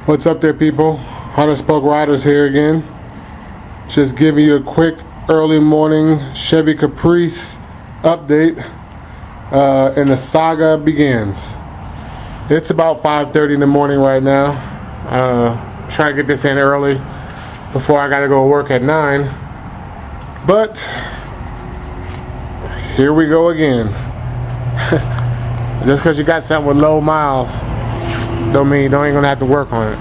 What's up there, people? Hunter Spoke Riders here again. Just giving you a quick early morning Chevy Caprice update, and the saga begins. It's about 5:30 in the morning right now. Trying to get this in early before I gotta go to work at 9. But here we go again. Just because you got something with low miles don't mean you don't ain't gonna have to work on it.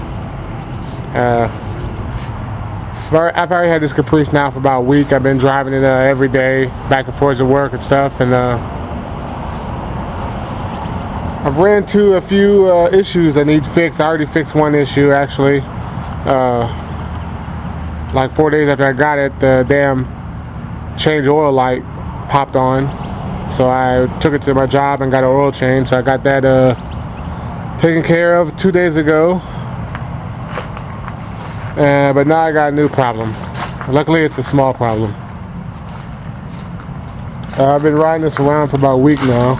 I've already had this Caprice now for about a week. I've been driving it every day back and forth to work and stuff, and I've ran into a few issues that need fixed. I already fixed one issue actually. Like 4 days after I got it, the damn change oil light popped on, so I took it to my job and got an oil change. So I got that taken care of 2 days ago, but now I got a new problem. Luckily it's a small problem. I've been riding this around for about a week now,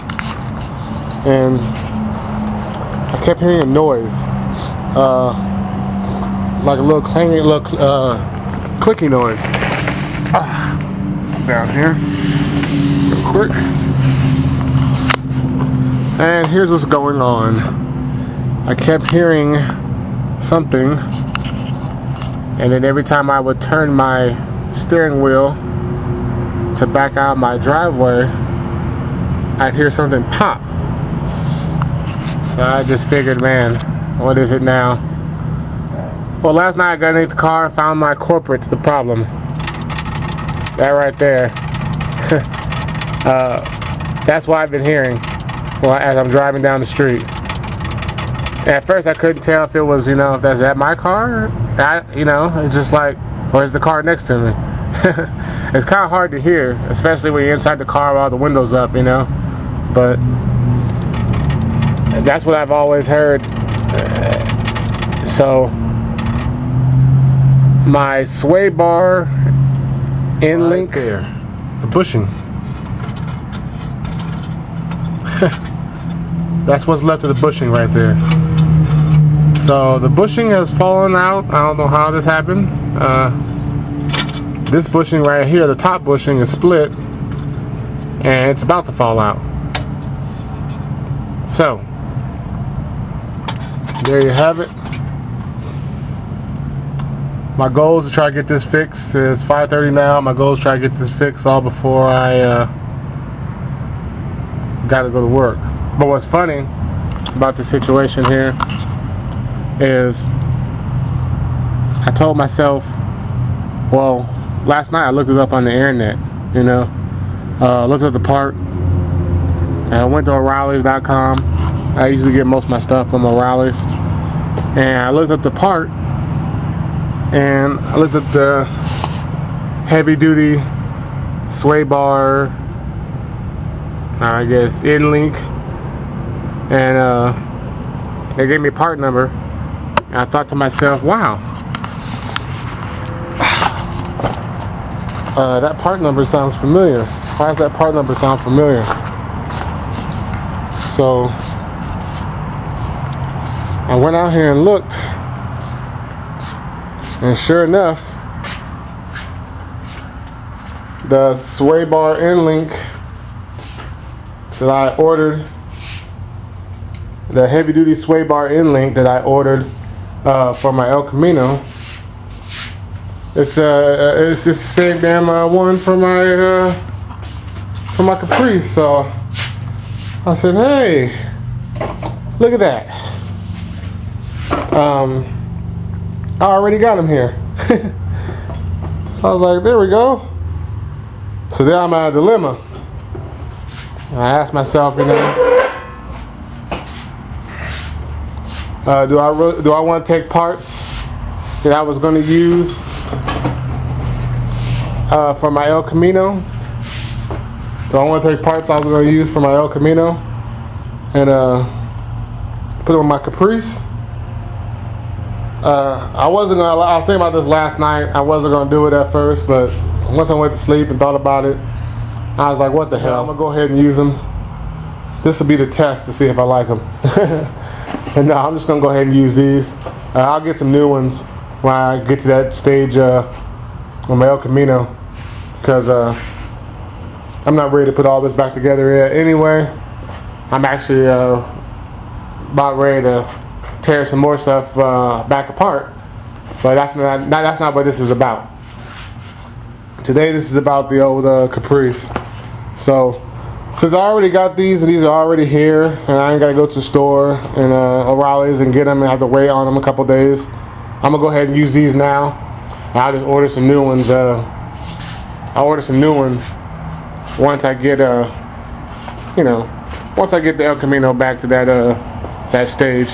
and I kept hearing a noise, like a little clanging, clicky noise. Down here real quick, and here's what's going on. I kept hearing something, and then every time I would turn my steering wheel to back out my driveway, I'd hear something pop. So I just figured, man, what is it now? Well, last night I got into the car and found my culprit to the problem. That right there. That's what I've been hearing as I'm driving down the street. At first I couldn't tell if it was, if that's at my car. It's just like, or is the car next to me? It's kind of hard to hear, especially when you're inside the car with all the windows up, But that's what I've always heard. So my sway bar end link there, the bushing. That's what's left of the bushing right there. So the bushing has fallen out. I don't know how this happened. This bushing right here, the top bushing, is split, and it's about to fall out. So there you have it. My goal is to try to get this fixed. It's 5:30 now. My goal is to try to get this fixed all before I gotta go to work. But what's funny about the situation here is I told myself, well, last night I looked it up on the internet, looked at the part. I went to O'Reilly's.com. I usually get most of my stuff from O'Reilly's, and I looked up the part, and I looked at the heavy duty sway bar, I guess end link, and they gave me a part number, and I thought to myself, wow, that part number sounds familiar. Why does that part number sound familiar? So I went out here and looked, and sure enough, the sway bar end link that I ordered, the heavy duty sway bar end link that I ordered for my El Camino, it's the same damn one for my Caprice. So I said, hey, look at that. I already got him here. So I was like, there we go. So then I'm at a dilemma. I asked myself, do I want to take parts that I was going to use for my El Camino? Do I want to take parts I was going to use for my El Camino and put it on my Caprice? I was thinking about this last night. I wasn't going to do it at first, but once I went to sleep and thought about it, I was like, what the hell? I'm going to go ahead and use them. This will be the test to see if I like them. And no, I'm just gonna go ahead and use these. I'll get some new ones when I get to that stage on my El Camino, because I'm not ready to put all this back together yet. Anyway, I'm actually about ready to tear some more stuff back apart, but that's not what this is about. Today this is about the old Caprice. So since I already got these and these are already here, and I ain't gotta go to the store in O'Reilly's and get them and have to wait on them a couple days, I'm gonna go ahead and use these now. And I'll just order some new ones. I'll order some new ones once I get once I get the El Camino back to that stage.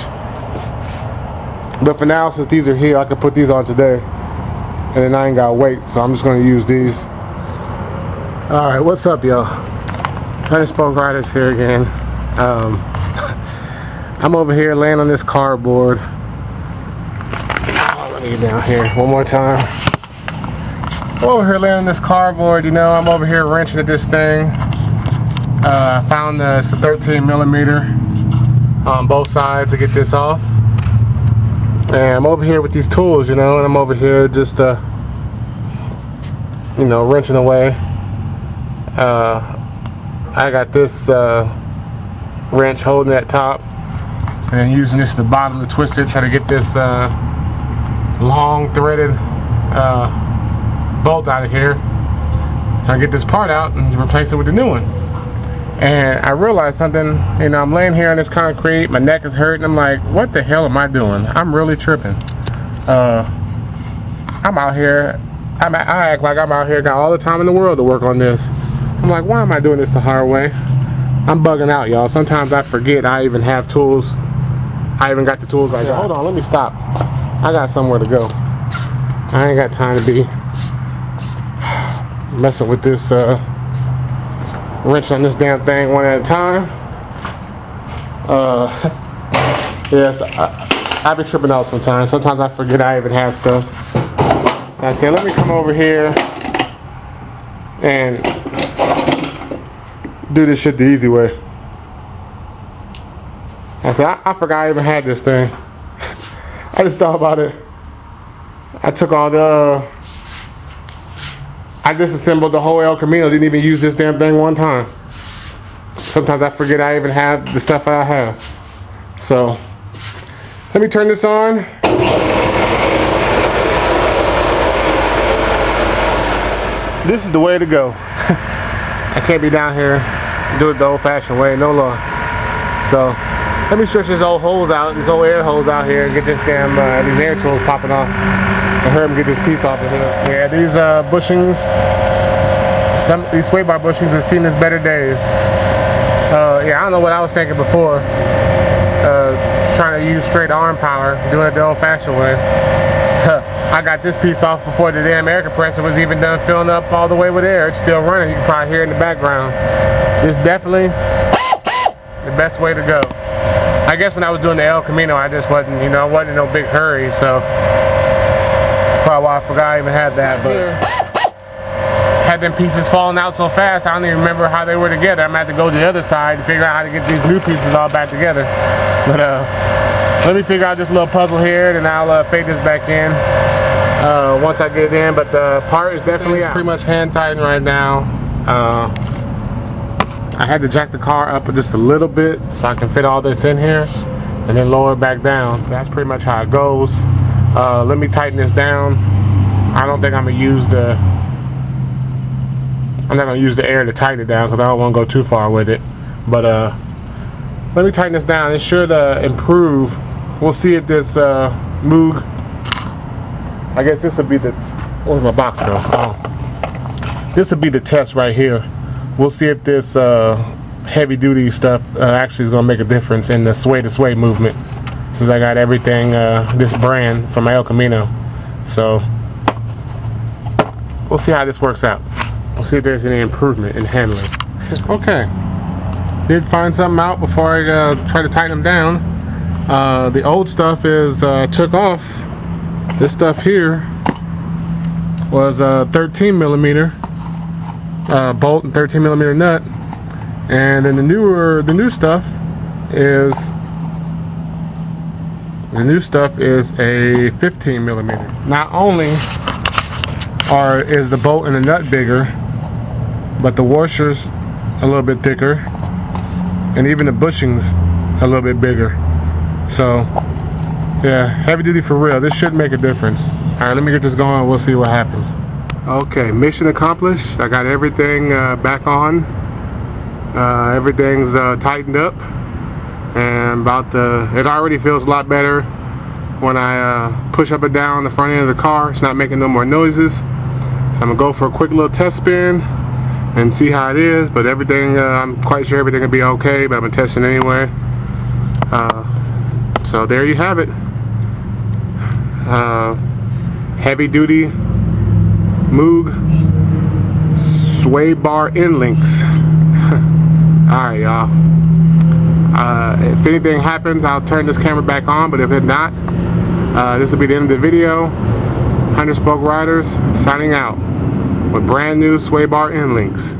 But for now, since these are here, I can put these on today, and then I ain't gotta wait. So I'm just gonna use these. All right, what's up, y'all? Unspoke Riders here again. I'm over here laying on this cardboard. Let me get down here one more time. I'm over here laying on this cardboard. You know, I'm over here wrenching at this thing. I found it's a 13 millimeter on both sides to get this off. And I'm over here with these tools, you know, and I'm over here just wrenching away. I got this wrench holding that top, and then using this at the bottom to twist it, try to get this long threaded bolt out of here. So I get this part out and replace it with the new one. And I realized something, you know, I'm laying here on this concrete, my neck is hurting, I'm like, what the hell am I doing? I'm really tripping. I'm out here, I act like I'm out here, got all the time in the world to work on this. I'm like, why am I doing this the hard way? I'm bugging out, y'all. Sometimes I forget I even have tools. I even got the tools I got. Hold on, let me stop. I got somewhere to go. I ain't got time to be messing with this wrench on this damn thing one at a time. Yes, I be tripping out sometimes. Sometimes I forget I even have stuff. So I said, let me come over here and do this shit the easy way. I said, I forgot I even had this thing. I just thought about it. I took all I disassembled the whole El Camino, didn't even use this damn thing one time. Sometimes I forget I even have the stuff I have. So, let me turn this on. This is the way to go. I can't be down here and do it the old-fashioned way, no law. So, let me stretch these old holes out, these old air holes out here, and get this damn, these air tools popping off. I heard him get this piece off of here. Yeah, these bushings, these sway bar bushings have seen this better days. Yeah, I don't know what I was thinking before. Trying to use straight arm power, doing it the old-fashioned way. I got this piece off before the damn air compressor was even done filling up all the way with air. It's still running. You can probably hear it in the background. It's definitely the best way to go. I guess when I was doing the El Camino, I just wasn't, you know, I wasn't in no big hurry, so that's probably why I forgot I even had that. But had them pieces falling out so fast, I don't even remember how they were together. I'm gonna have to go to the other side to figure out how to get these new pieces all back together. But let me figure out this little puzzle here, then I'll fade this back in once I get it in. But the part is definitely pretty much hand tightened right now. I had to jack the car up just a little bit so I can fit all this in here and then lower it back down. That's pretty much how it goes. Let me tighten this down. I don't think I'm gonna use the air to tighten it down because I don't want to go too far with it. But let me tighten this down. It should improve. We'll see if this Moog. I guess this would be the. Where's my box go? Oh. This would be the test right here. We'll see if this heavy duty stuff actually is going to make a difference in the sway to sway movement. Since I got everything this brand from my El Camino. So we'll see how this works out. We'll see if there's any improvement in handling. Okay. Did find something out before I try to tighten them down. The old stuff is took off. This stuff here was a 13 millimeter bolt and 13 millimeter nut, and then the new stuff is The new stuff is a 15 millimeter. Not only is the bolt and the nut bigger, but the washer's a little bit thicker, and even the bushing's a little bit bigger. So yeah, heavy duty for real. This should make a difference. Alright, let me get this going. We'll see what happens. Okay, mission accomplished. I got everything back on. Everything's tightened up, and it already feels a lot better when I push up and down the front end of the car. It's not making no more noises. So I'm gonna go for a quick little test spin and see how it is. But everything, I'm quite sure everything will be okay, but I'm gonna test it anyway. So there you have it. Heavy duty Moog sway bar end links. Alright, y'all. If anything happens, I'll turn this camera back on, but if it not, this will be the end of the video. 100 Spoke Riders signing out with brand new sway bar end links.